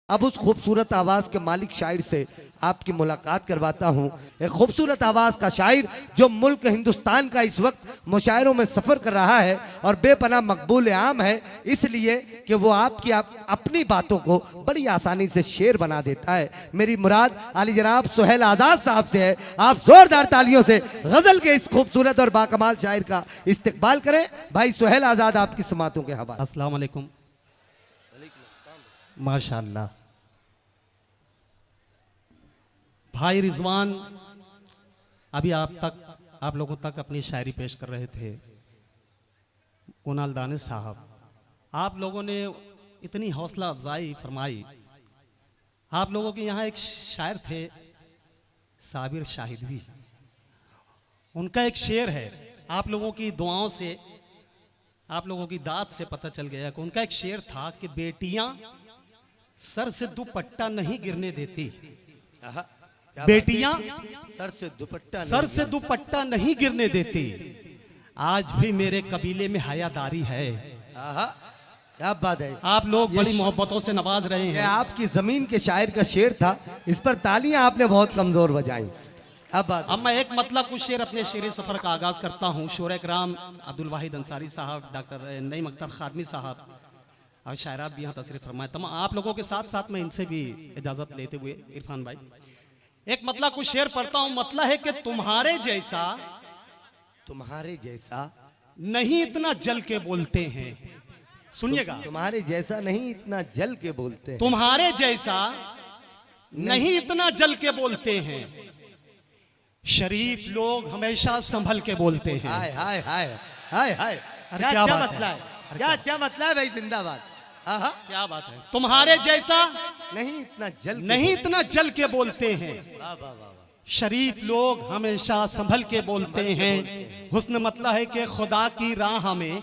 अब उस खूबसूरत आवाज़ के मालिक शायर से आपकी मुलाकात करवाता हूँ। एक खूबसूरत आवाज़ का शायर जो मुल्क हिंदुस्तान का इस वक्त मुशायरों में सफ़र कर रहा है और बेपनाह मकबूल आम है, इसलिए कि वो आपकी अपनी बातों को बड़ी आसानी से शेर बना देता है। मेरी मुराद आली जनाब सुहेल आज़ाद साहब से है। आप ज़ोरदार तालियों से गज़ल के इस खूबसूरत और बाकमाल शायर का इस्तकबाल करें। भाई सुहेल आज़ाद आपकी समातों के हवाले। अस्सलाम वालेकुम। माशाअल्लाह। भाई रिजवान अभी आप लोगों तक अपनी शायरी पेश कर रहे थे। कुनाल दानिश साहब, आप लोगों ने इतनी हौसला अफजाई फरमाई। आप लोगों के यहाँ एक शायर थे साबिर शाहिदवी, उनका एक शेर है। आप लोगों की दुआओं से, आप लोगों की दाद से पता चल गया कि उनका एक शेर था कि बेटियां सर से दुपट्टा नहीं गिरने देती। बेटियां सर से दुपट्टा नहीं गिरने देती। आज भी मेरे कबीले में हयादारी है। क्या बात है। आप लोग बड़ी मोहब्बतों से नवाज रहे हैं। आपकी जमीन के शायर का शेर था, इस पर तालियां आपने बहुत कमजोर बजाई। अब मैं एक मतलब कुछ शेर अपने शेर सफर का आगाज करता हूँ। शोरे कराम अब्दुल वाहिद अंसारी साहब, डॉक्टर नईम अख्तर खादमी साहब और शायरात भी यहाँ तशरीफ फरमाए। तमाम आप लोगों के साथ साथ मैं इनसे भी इजाजत लेते हुए इरफान भाई एक मतलब कुछ शेर पढ़ता हूँ। मतलब है कि तुम्हारे जैसा नहीं इतना जल के बोलते हैं। सुनिएगा, तुम्हारे जैसा नहीं इतना जल के बोलते हैं। तुम्हारे जैसा नहीं इतना जल के बोलते हैं। शरीफ लोग हमेशा संभल के बोलते हैं। हाय हाय हाय हाय हाय। क्या मतलब है, क्या मतलब है भाई, जिंदाबाद। क्या बात है। तुम्हारे जैसा नहीं इतना जल के बोलते हैं। शरीफ लोग हमेशा संभल के बोलते हैं। हुस्न मतलब है कि खुदा की राह में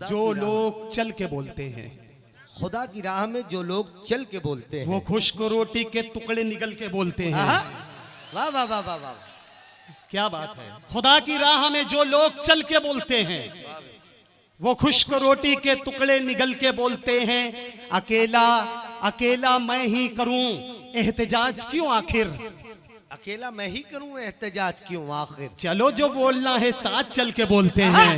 जो लोग चल के बोलते हैं। खुदा की राह में जो लोग चल के बोलते हैं, वो खुश्क रोटी के टुकड़े निगल के बोलते हैं। वाह वाह वाह वाह वाह, क्या बात है। खुदा की राह में जो लोग चल के बोलते हैं, वो खुश्क रोटी के टुकड़े निगल के बोलते हैं। अकेला मैं ही करूं एहतजाज क्यों आखिर। अकेला मैं ही करूं एहतजाज क्यों आखिर। चलो जो बोलना है साथ चल के बोलते हैं।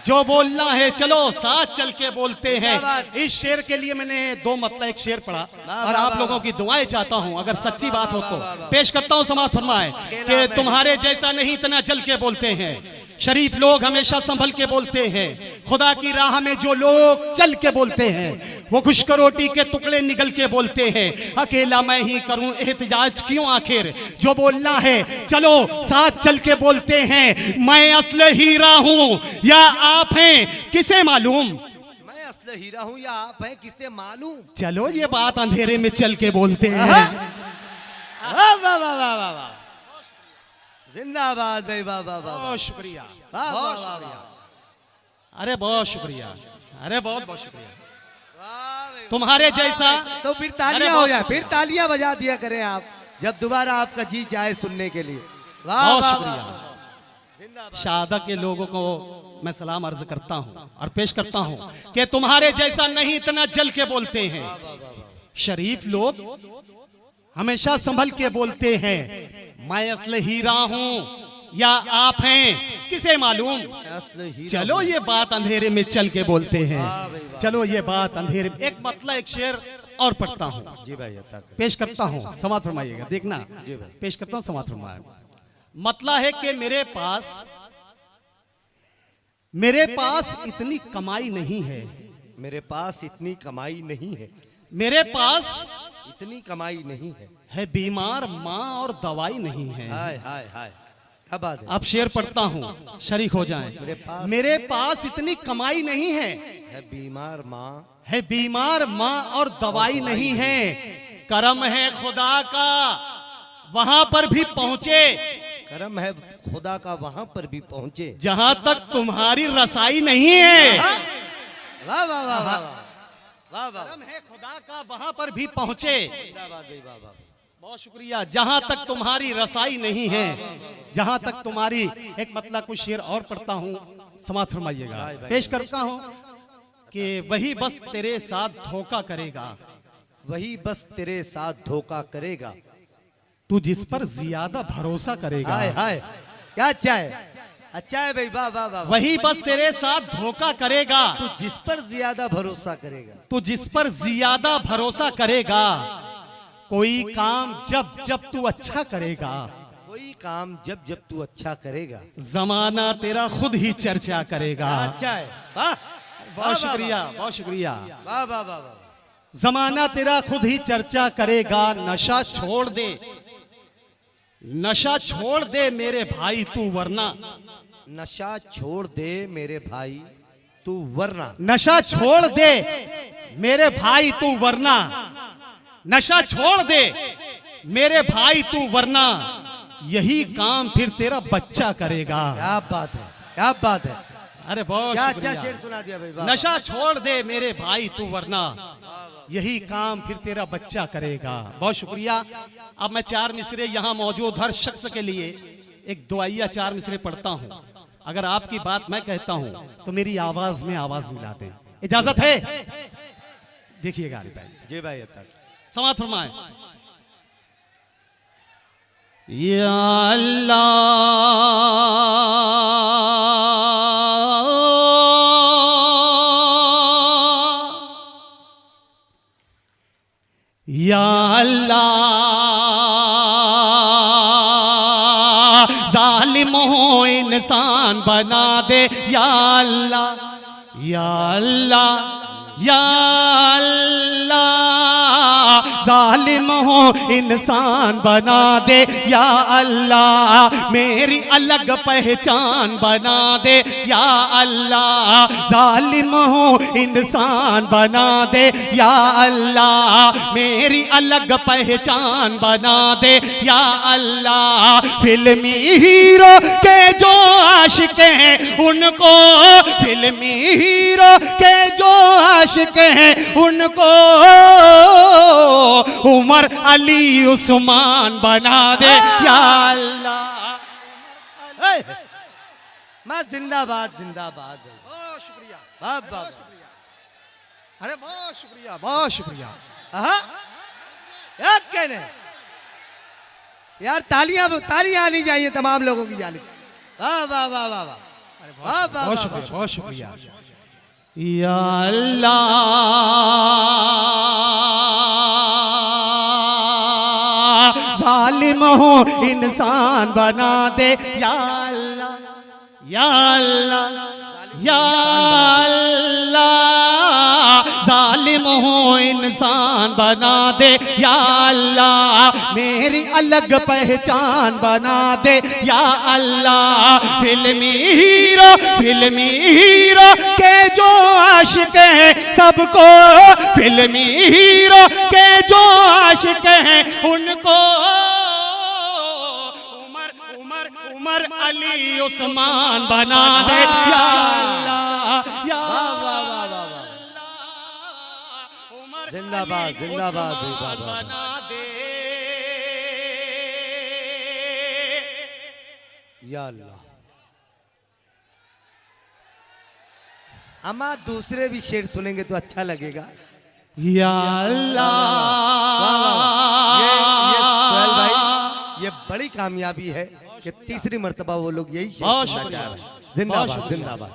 जो बोलना है चलो साथ चल के बोलते हैं। इस शेर के लिए मैंने दो मतलब एक शेर पढ़ा और आप लोगों की दुआएं चाहता हूं। अगर सच्ची बात हो तो पेश करता हूं। समाज फरमाए कि तुम्हारे जैसा नहीं इतना जल के बोलते हैं। शरीफ लोग हमेशा संभल के बोलते हैं। खुदा की राह में जो लोग चल के बोलते हैं, वो खुश्क रोटी के टुकड़े निगल के बोलते हैं। अकेला मैं ही करूं एहतजाज क्यों आखिर। जो बोलना है चलो साथ चल के बोलते हैं। मैं असल हीरा हूं या आप हैं किसे मालूम। मैं असल हीरा हूं या आप हैं किसे मालूम। चलो ये बात अंधेरे में चल के बोलते हैं। वाह वाह वाह वाह वाह, जिंदाबाद भाई, वाह वाह वाह, बहुत शुक्रिया, बहुत शुक्रिया। अरे बहुत शुक्रिया, अरे बहुत बहुत शुक्रिया। तुम्हारे जैसा तो फिर तालियां हो जाए, फिर तालियां बजा दिया करें आप जब दोबारा आपका जी चाहे सुनने के लिए। बहुत शुक्रिया। शादा के लोगों को मैं सलाम अर्ज करता हूँ और पेश करता हूँ कि तुम्हारे जैसा नहीं इतना जल के बोलते हैं। शरीफ लोग हमेशा संभल के बोलते हैं। मैं असल हीरा हूं या आप हैं किसे मालूम। चलो ये बात अंधेरे में चल के बोलते हैं। चलो ये बात अंधेरे में। एक मतलब एक शेर और पढ़ता हूं जी भाई, पेश करता हूं। समाज फरमाइएगा, देखना पेश करता हूं। समाज फरमाए मतलब है कि मेरे पास इतनी कमाई नहीं है। मेरे पास इतनी कमाई नहीं है। मेरे पास इतनी कमाई नहीं है बीमार माँ और दवाई नहीं है। हाय हाय हाय, क्या बात है। अब शेर पढ़ता हूँ, शरीक हो जाएं। मेरे पास इतनी कमाई नहीं है। बीमार माँ और दवाई नहीं है। करम है खुदा का वहां पर भी पहुंचे। करम है खुदा का वहां पर भी पहुंचे जहां तक तुम्हारी रसाई नहीं है। वाह वाह वाह वाह, करम है खुदा का वहां पर भी पहुंचे। बहुत शुक्रिया। जहां तक तुम्हारी रसाई नहीं है, जहां तक तुम्हारी। एक मतलब कुछ शेर और पढ़ता हूं, समाप्त फरमाइएगा। पेश करता हूं कि वही बस तेरे साथ धोखा करेगा। वही बस तेरे साथ धोखा करेगा। तू जिस पर ज्यादा भरोसा करेगा, हाय हाय क्या अच्छा है, अच्छा है भाई, वाह वाह वाह। वही बस तेरे साथ धोखा करेगा। तू जिस पर ज्यादा भरोसा करेगा, तू जिस पर ज्यादा भरोसा करेगा, कोई काम जब जब तू अच्छा करेगा, कोई काम जब जब तू अच्छा करेगा, जमाना तेरा खुद ही चर्चा करेगा। अच्छा है, वाह बहुत शुक्रिया, बहुत शुक्रिया। वाह वाह वाह वाह। जमाना तेरा खुद ही चर्चा करेगा। नशा छोड़ दे, नशा छोड़ दे मेरे भाई तू वरना, नशा छोड़ दे मेरे भाई तू वरना, नशा छोड़ दे मेरे भाई तू वरना, नशा छोड़ दे मेरे भाई तू वरना, यही काम फिर तेरा बच्चा करेगा। क्या बात है, क्या बात है, अरे बहुत क्या अच्छा शुक्रिया। शेर सुना दिया भाई, वाह। नशा छोड़ दे मेरे भाई तू वरना, यही काम फिर तेरा बच्चा करेगा। बहुत शुक्रिया। अब मैं 4 मिसरे यहाँ मौजूद हर शख्स के लिए एक दुआइया 4 मिसरे पढ़ता हूँ। अगर आपकी बात मैं कहता हूँ तो मेरी आवाज में आवाज मिला दें, इजाजत है? देखिएगा आरिफ भाई जी भाई तक समात फरमाए। या अल्लाह या अल्लाह, जालिम हो इंसान बना दे या अल्लाह, या अल्लाह, या अल्लाह, जालिम हो इंसान बना दे या अल्लाह, मेरी अलग पहचान बना दे या अल्लाह, जालिम हो इंसान बना दे या अल्लाह, मेरी अलग पहचान बना दे या अल्लाह, फिल्मी हीरो के जो आशिक हैं उनको, फिल्मी हीरो के जो आशिक हैं उनको उमर अली उस्मान बना दे या अल्लाह। मैं जिंदाबाद जिंदाबाद। बहुत शुक्रिया, वाह वाह। अरे बहुत शुक्रिया, बहुत शुक्रिया। क्या कहने यार, तालियां तालियां आनी चाहिए तमाम लोगों की जानी। वाह वाह वाह वाह वाह। बहुत शुक्रिया, बहुत शुक्रिया। या अल्लाह, जालिम हो इंसान बना दे या अल्लाह, या अल्लाह, या अल्लाह, जालिम हो इंसान बना दे या अल्लाह, मेरी अलग पहचान बना दे या अल्लाह, फिल्मी हीरो के जो आशिक हैं सबको, फिल्मी हीरो के जो आशिक हैं उनको उमर अली उस्मान बना दे या अल्लाह, या जिंदाबाद जिंदाबाद बना दे या अल्लाह। अम्मा दूसरे भी शेर सुनेंगे तो अच्छा लगेगा। या अल्लाह। ये सोहेल भाई, ये बड़ी कामयाबी है कि तीसरी मर्तबा वो लोग यही शेर बहुत सुनना शुक्रिया। चाह रहे हैं। जिंदाबाद जिंदाबाद।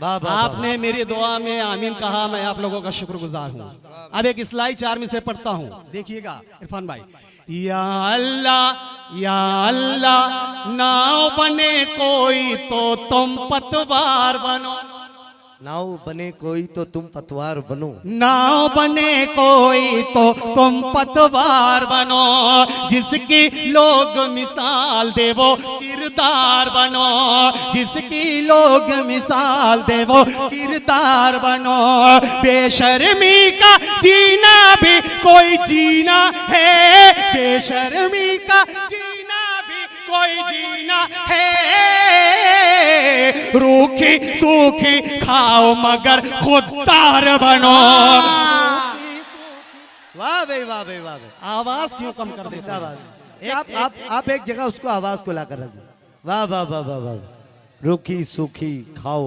वाह वाह। आपने मेरी दुआ में आमीन कहा, मैं आप लोगों का शुक्रगुजार हूँ। अब एक इस्लाही 4 में से पढ़ता हूँ, देखिएगा इरफान भाई। या अल्लाह, या अल्लाह, नाव बने कोई तो तुम पतवार बनो, नाव बने कोई तो तुम पतवार बनो, नाव बने कोई तो तुम पतवार बनो, जिसकी लोग मिसाल दे वो किरदार बनो, जिसकी लोग मिसाल दे वो किरदार बनो, बेशर्मी का जीना भी कोई जीना है, बेशर्मी का जीना भी कोई जीना है, रूखी सूखी खाओ मगर खुददार बनो। वाह भाई वाह भाई वाह भाई। आवाज क्यों कम कर देता है? आप एक जगह उसको आवाज को लाकर रख दो। वाह वाह वाह वाह वाह। रूखी सूखी खाओ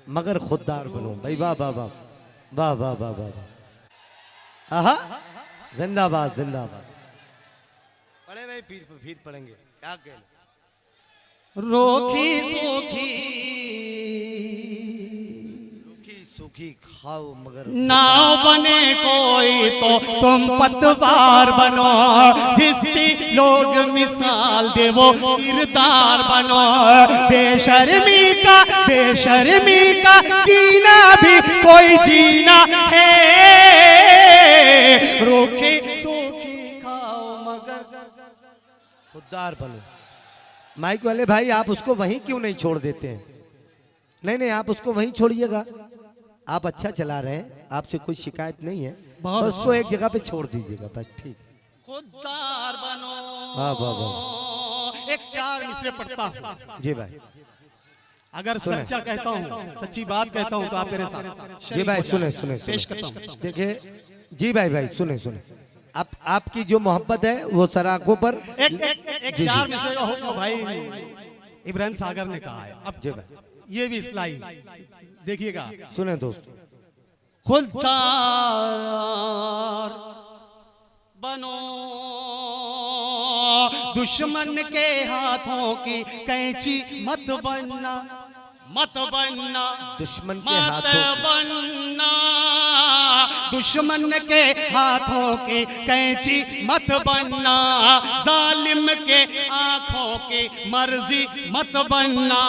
मगर खुददार बनो। भाई वाह वाह वाह वाह वाह वाह वाह। आहा जिंदाबाद जिंदाबाद। पढ़े भाई, फिर पढ़ेंगे क्या कह रोखी सोखी सूखी खाओ मगर नाव बने कोई तो तुम पतवार बनो, जिसकी लोग मिसाल दे वो किरदार बनो। बेशर्मी का जीना भी कोई जीना है, रोके सोखी खाओ मगर खुददार बनो। माइक वाले भाई, आप उसको वहीं क्यों नहीं छोड़ देते हैं? नहीं, आप उसको वहीं छोड़िएगा। आप अच्छा चला रहे हैं, आपसे कोई शिकायत नहीं है, बस उसको एक जगह पे छोड़ दीजिएगा बस। ठीक, खुददार बनो। वाह वाह वाह। एक 4 मिसरे पढ़ता हूं। जी भाई, अगर सच्चा कहता हूँ, सच्ची बात कहता हूँ तो आप मेरे साथ। जी भाई सुने पेश करता हूँ। देखिए जी भाई सुने आपकी जो मोहब्बत है वो सराखों पर एक 4 मिसरे का हुक्म भाई इब्राहिम सागर ने कहा है। अब जी भाई ये भी इस्लाही देखिएगा, सुने दोस्तों। खुददार बनो, दुश्मन के हाथों की कैंची मत बनना, दुश्मन के मत हाथों बनना, दुश्मन के हाथों की कैंची मत बनना, जालिम के आंखों की मर्जी मत बनना,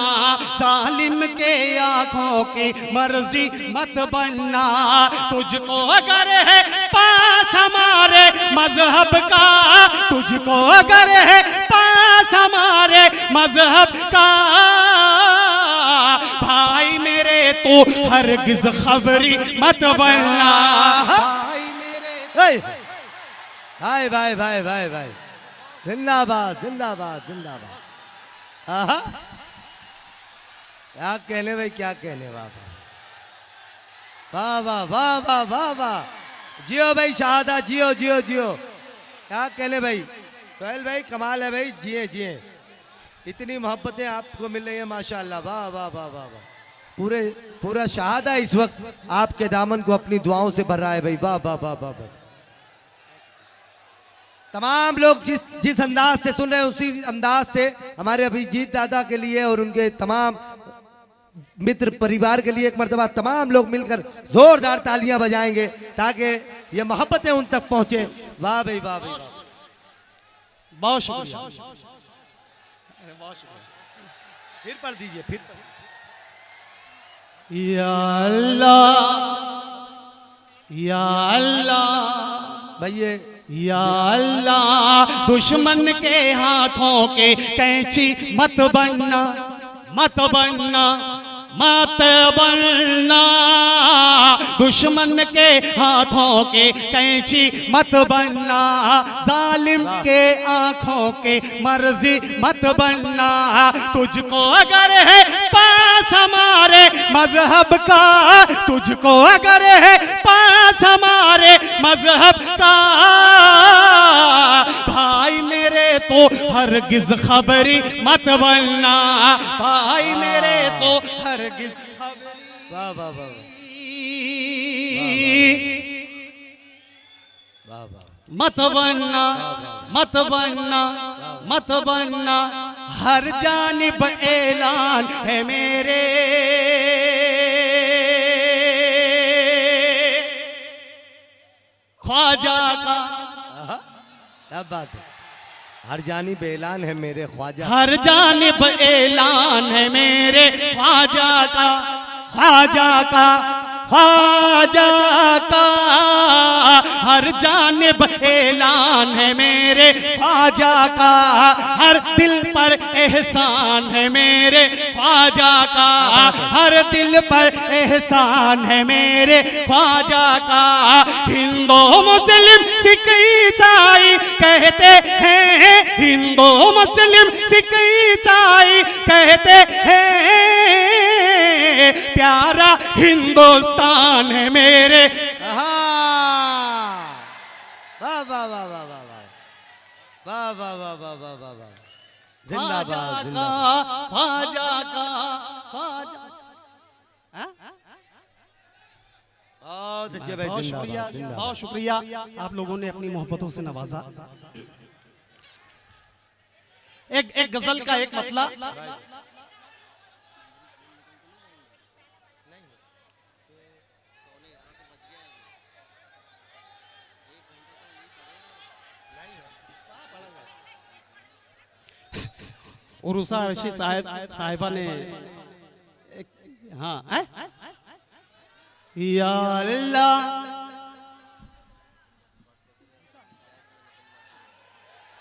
जालिम के आंखों की मर्जी मत बनना। तुझको अगर है पास हमारे मजहब का, तुझको अगर है पास हमारे मजहब का, भाई मेरे तो हरगिज खबरी मत बनना। भाई मेरे भाई जिंदाबाद जिंदाबाद जिंदाबाद। आहा, क्या कहने भाई, क्या कहने। वाह वाह वाह वाह वाह वाह। जियो भाई शहादा, जियो जियो जियो। क्या कहने भाई, सोहेल भाई कमाल है भाई, जिए। इतनी मोहब्बतें आपको मिल रही है माशाअल्लाह। वाह वाह वाह वाह वाह। पूरा शहादा इस वक्त आपके दामन को अपनी दुआओं से भर रहा है भाई। वाह वाह वाह वाह वाह। तमाम लोग जिस अंदाज से सुन रहे हैं उसी अंदाज से हमारे अभिजीत दादा के लिए और उनके तमाम मित्र परिवार के लिए एक मर्तबा तमाम लोग मिलकर जोरदार तालियां बजाएंगे ताकि ये मोहब्बतें उन तक पहुंचे। वाह भाई वाह भाई वाह। बहुत शुक्रिया। फिर पढ़ दीजिए फिर। या अल्लाह या अल्लाह भैया, या अल्लाह, दुश्मन के हाथों के कैंची मत बनना, मत बनना, मत बनना, दुश्मन के हाथों के कैंची मत बनना, जालिम के आंखों के मर्जी मत बनना। तुझको अगर है पास हमारे मजहब का, तुझको अगर है पास हमारे मजहब का, भाई मेरे तो हरगिज खबरी मत बनना, भाई मेरे तो हरगिज खबरी। वाह वाह वाह वाह वाह। मत बनना, मत बनना, मत बनना, हर जानिब ऐलान है मेरे, ख्वाजा का। क्या बात है, हर जानिब ऐलान है मेरे ख्वाजा, हर जानिब ऐलान है मेरे ख्वाजा का, ख्वाजा का, ख्वाजा का, हर जानिब ऐलान है मेरे ख्वाजा का, हर दिल पर एहसान है मेरे ख्वाजा का, हर दिल पर एहसान है मेरे ख्वाजा का। हिंदू मुस्लिम सिख ईसाई कहते हैं, हिंदू मुस्लिम सिख ईसाई कहते हैं, प्यारा हिंदुस्तान है मेरे। वाह वाह वाह वाह वाह वाह वाह वाह वाह वाह वाह वाह। जिंदाबाद जिंदाबाद। ख्वाजा का, ख्वाजा। बहुत बहुत अच्छे भाई, बहुत जिंदाबाद, शुक्रिया, जिंदाबाद। बहुत शुक्रिया। आप लोगों ने अपनी मोहब्बतों से नवाजा। एक गजल का एक मतलब। उरुसा रशीद साहिबा ने हाँ है? या अल्लाह,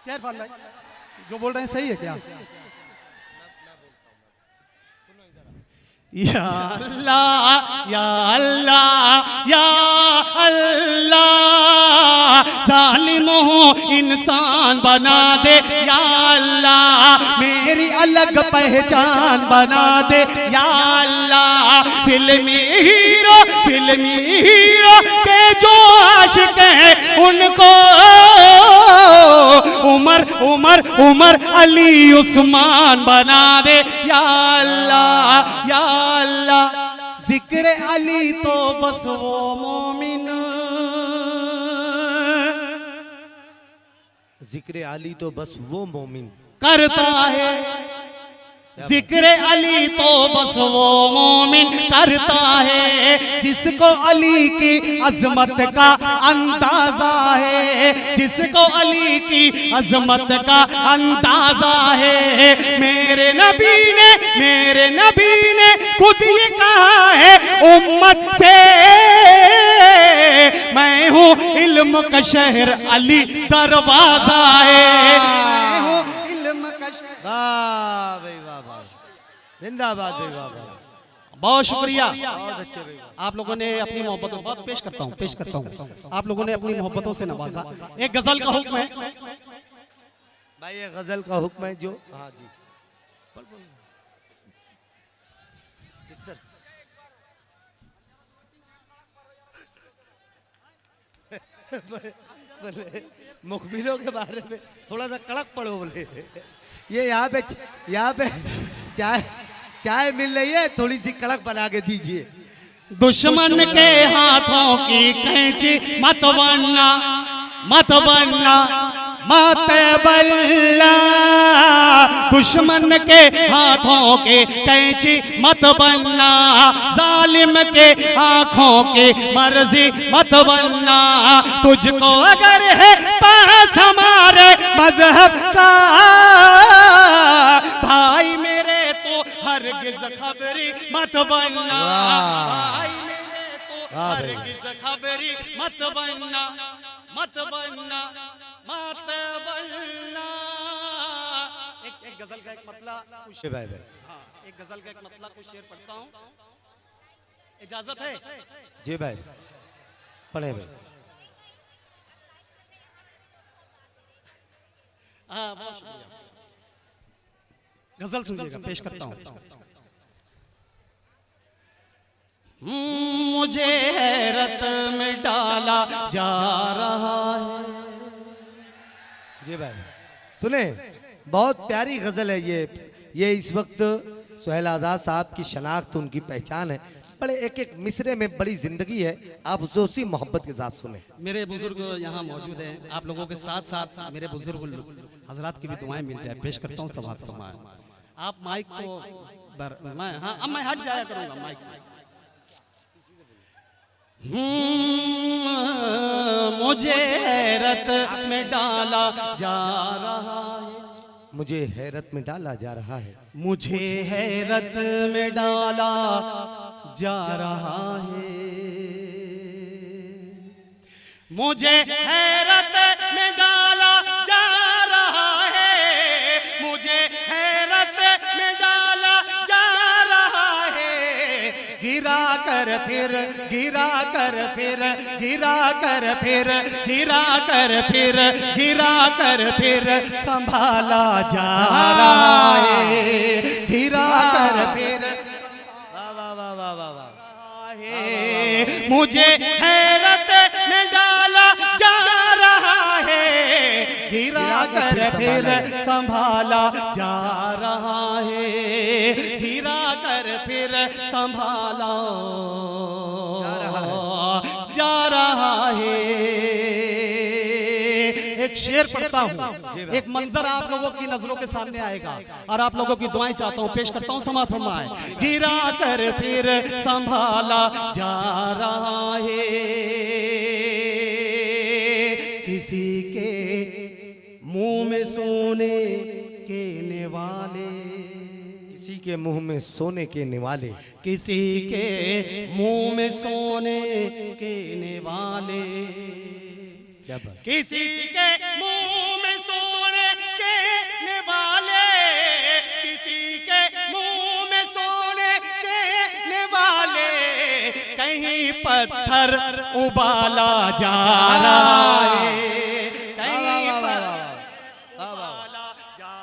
क्या इरफान भाई जो बोल रहे हैं सही है क्या? या अल्लाह या अल्लाह या अल्लाह, जालिमों इंसान बना दे या अल्लाह, मेरी अलग पहचान बना दे या अल्लाह। फिल्मी हीरो के जो आशिक हैं उनको उमर अली उस्मान बना दे या अल्लाह या अल्लाह। जिक्र अली तो बस वो मोमिन, जिक्र अली तो बस वो मोमिन करता है, जिक्र अली तो बस वो मोमिन करता है, जिसको अली की अजमत का अंदाजा है, जिसको अली की अजमत का अंदाजा है। मेरे नबी ने खुद ये कहा है उम्मत से, मैं हूँ इल्म का शहर अली दरवाजा है, मैं हूँ इल्म का शहर। वाह भाई वाह वाह, जिंदाबाद भाई वाह वाह, बहुत शुक्रिया। बहुत अच्छे भाई। आप लोगों ने अपनी मोहब्बतों बहुत पेश करता हूँ आप लोगों ने अपनी मोहब्बतों से नवाजा। एक गजल का हुक्म है भाई, ये गजल का हुक्म है जो, हाँ जी इस तरह। बोले मुखबिलों के बारे में थोड़ा सा कड़क पड़ो, बोले ये यहाँ पे चाय मिल रही है, थोड़ी सी कड़क बना के दीजिए। दुश्मन के हाथों की कैंची मत बनना मत बल्ला, दुश्मन के हाथों के कैंची मत बनना, जालिम के आंखों की मर्जी मत बनना। तुझको अगर है पास हमारे मजहब का भाई मेरे तो हरगिज खबरी मत बनना, भाई मेरे तो हरगिज खबरी मत बनना मत बनना। एक गजल का एक मतलब कुछ भाई भाई, हाँ, एक गजल का एक मतलब कुछ शेर पढ़ता हूँ, इजाजत है? जी भाई पढ़े भाई। हाँ बहुत शुक्रिया। गजल सुनिएगा, पेश करता हूँ। मुझे हैरत में डाला जा रहा है। जी भाई सुने, बहुत प्यारी गजल है ये इस वक्त सुहेल आज़ाद साहब की शनाख्त, उनकी पहचान है। बड़े एक मिसरे में बड़ी जिंदगी है, आप उसे उसी मोहब्बत के साथ सुने। मेरे बुजुर्ग यहाँ मौजूद हैं, आप लोगों के साथ साथ मेरे बुजुर्ग हजरात की भी दुआएं मिल जाए। पेश करता हूँ समाज फरमाएं। आप माइक को हाँ अब मैं हट जाया करूंगा माइक से। मुझे हैरत में डाला जा रहा है, मुझे हैरत में डाला जा रहा है, मुझे हैरत में डाला जा रहा है, मुझे हैरत में डाला जा रहा है, मुझे हैरत में डाला जा रहा है। गिरा कर फिर गिरा कर फिर गिरा कर फिर गिरा कर फिर गिरा कर फिर संभाला जा रहा है, गिरा कर फिर। वाह वाह वाह वाह वाह वाह। मुझे हैरत में डाला जा रहा है, गिरा कर फिर संभाला जा रहा है, गिरा कर फिर संभाला जा एक शेर पढ़ता हूँ, एक मंजर आप लोगों की नजरों के सामने आएगा और आप लोगों की दुआएं चाहता हूँ, पेश करता हूँ, समाज फरमाए। गिरा कर फिर संभाला जा रहा है, किसी के मुंह में सोने के निवाले, किसी के मुंह में सोने के निवाले, किसी के मुंह में सोने के निवाले, क्या बात, किसी के मुंह में सोने के निवाले, किसी के मुंह में सोने के निवाले, कहीं पत्थर उबाला जा रहा है, कहीं उबाला जा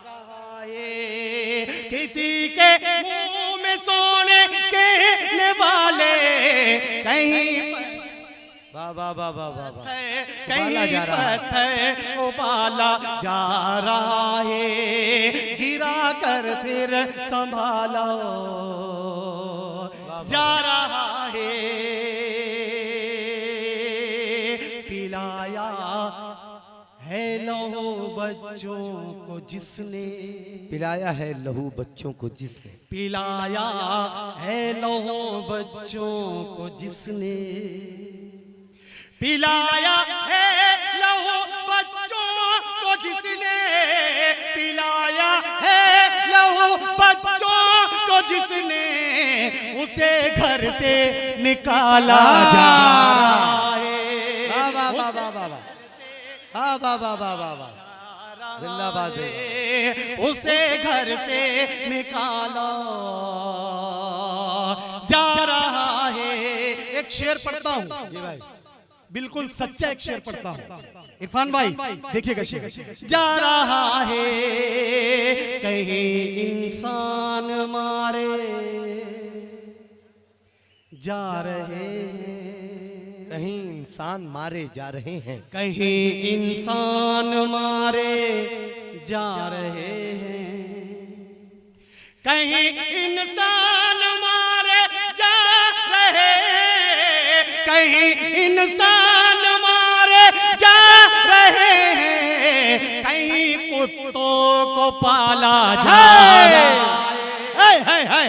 रहा है, किसी के मुंह में सोने के निवाले, कहीं वाह वाह वाह वाह वाह वाह, कहीं पत्थर उबाला जा रहा है, गिरा कर फिर संभाला जा रहा है, पिलाया है लहू बच्चों को जिसने, पिलाया है लहू बच्चों को जिसने, पिलाया है लहू बच्चों को जिसने, पिलाया है लहू बच्चों को जिसने, पिलाया है लहू बच्चों को जिसने, उसे घर से निकाला जा रहा है, वाह वाह वाह वाह वाह वाह वाह वाह वाह वाह वाह, जिंदाबाद है, उसे घर से निकाला जा रहा है। एक शेर पढ़ता हूँ जी भाई, बिल्कुल सच्चा एक शेर पढ़ता हूँ, इरफान भाई देखिएगा शेर। जा रहा है कहीं इंसान मारे जा रहे हैं, कहीं इंसान मारे जा रहे हैं, कहीं इंसान मारे जा रहे हैं, कहीं इंसान मारे जा रहे हैं, कहीं इंसान मारे जा रहे हैं, कहीं कुत्तों को पाला जा रहा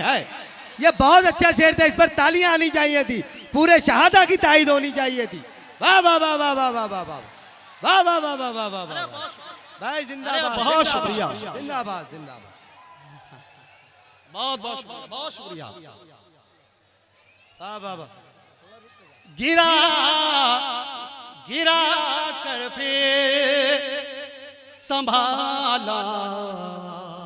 है। ये बहुत अच्छा शेर था, इस पर तालियां आनी चाहिए थी, पूरे शहादा की ताईद होनी चाहिए थी। वाह वाह वाह वाह वाह वाह वाह वाह वाह वाह वाह वाह वाह वाह वाह भाई, जिंदाबाद, बहुत शुक्रिया, जिंदाबाद जिंदाबाद, बहुत बहुत बहुत शुक्रिया। वाह वाह वाह, गिरा गिरा कर फिर संभाला,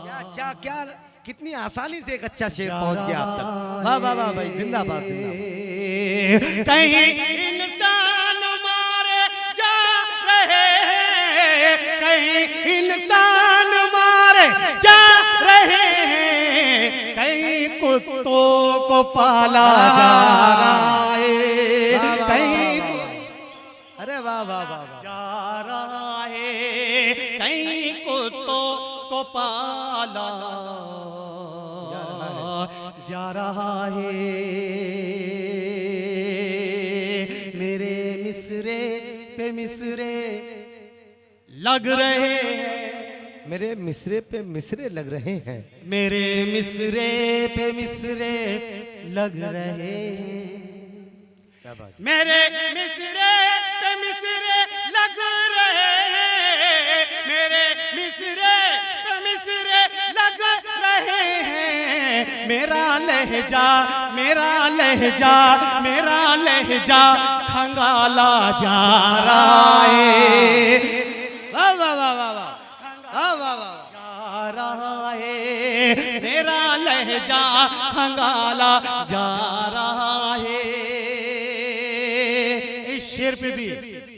क्या अच्छा, क्या कितनी आसानी से एक अच्छा शेर पहुंच गया आप तक। वाह वाह वाह भाई, जिंदाबाद जिंदाबाद। कहीं इंसान मारे जा रहे हैं, कहीं इंसान मारे जा रहे हैं, कहीं कुत्तों को पाला जा रहा है, कहीं अरे वाह वाह वाह वाह, जा रहा है, कहीं कुत्तों को पाला जा रहा है। मेरे मिसरे पे मिसरे लग रहे हैं, मेरे मिसरे पे मिसरे लग रहे हैं, मेरे मिसरे पे मिसरे लग रहे हैं, क्या बात, मेरे मिसरे पे मिसरे लग रहे हैं, मेरे मिसरे पे मिसरे लग रहे हैं, मेरा लहजा मेरा लहजा मेरा लहजा खंगाला जा रहा है, वाह वाह वाह वाह वाह वाह वाह वाह, जा रहा है, मेरा लहजा खंगाला जा रहा है। इस शेर पे भी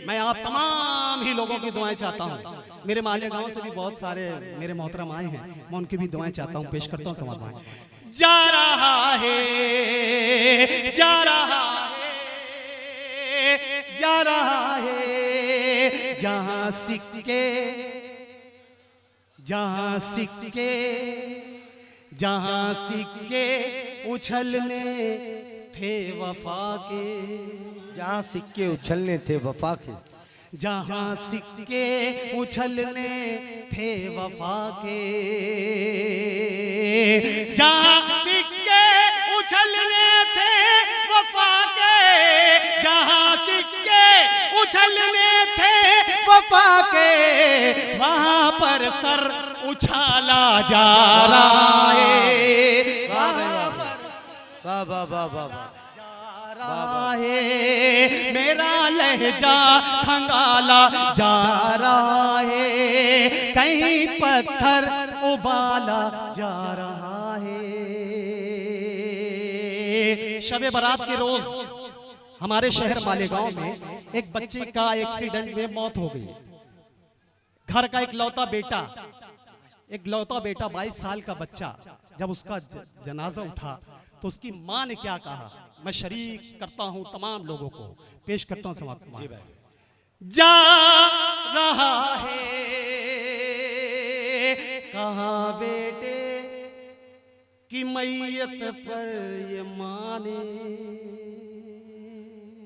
मैं आप तमाम ही लोगों की दुआएं चाहता हूँ। मेरे माले गांव से भी बहुत सारे मेरे मोहतरम आए हैं, मैं उनकी भी दुआएं चाहता हूँ, पेश करता हूँ समाज में। जा रहा है जा रहा है जा रहा है, जहाँ सिक्के जहाँ सिक्के जहाँ सिक्के उछलने थे वफा के, जहाँ सिक्के उछलने थे वफा के, जहां सिक्के उछलने थे वफा के, जहां सिक्के उछलने थे वफा के, जहां सिक्के उछलने थे वफा के, वहां पर सर उछाला जा रहा है, वहां पर वाह वाह वाह वाह वाह है, मेरा लहजा खंगाला जा रहा है, कहीं पत्थर उबाला जा रहा है। शबे बारात के रोज हमारे शहर मालेगांव में एक बच्चे का एक्सीडेंट में मौत हो गई। घर का एक लौता बेटा 22 साल का बच्चा, जब उसका जनाजा उठा तो उसकी मां ने क्या कहा, मैं शरीक करता हूं तमाम लोगों को, पेश करता हूं समाप्त। जा रहा है कहां बेटे की मैयत पर ये माने,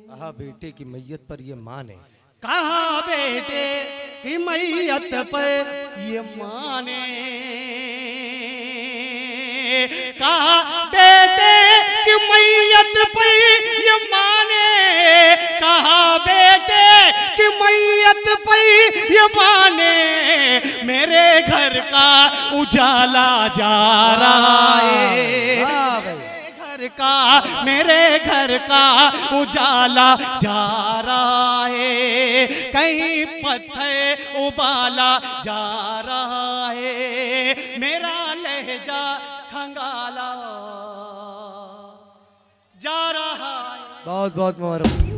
कहा बेटे की मैयत पर ये माने, कहां बेटे की मैयत पर ये माने, कहा बेटे की मैयत पर ये माने, कहा बेटे की मैयत पर ये माने, मेरे घर का उजाला जा रहा है, मेरे घर का उजाला जा रहा है, कहीं पत्थर उबाला जा रहा है, मेरा लहजा खंगाला जा रहा है। बहुत बहुत मुबारक।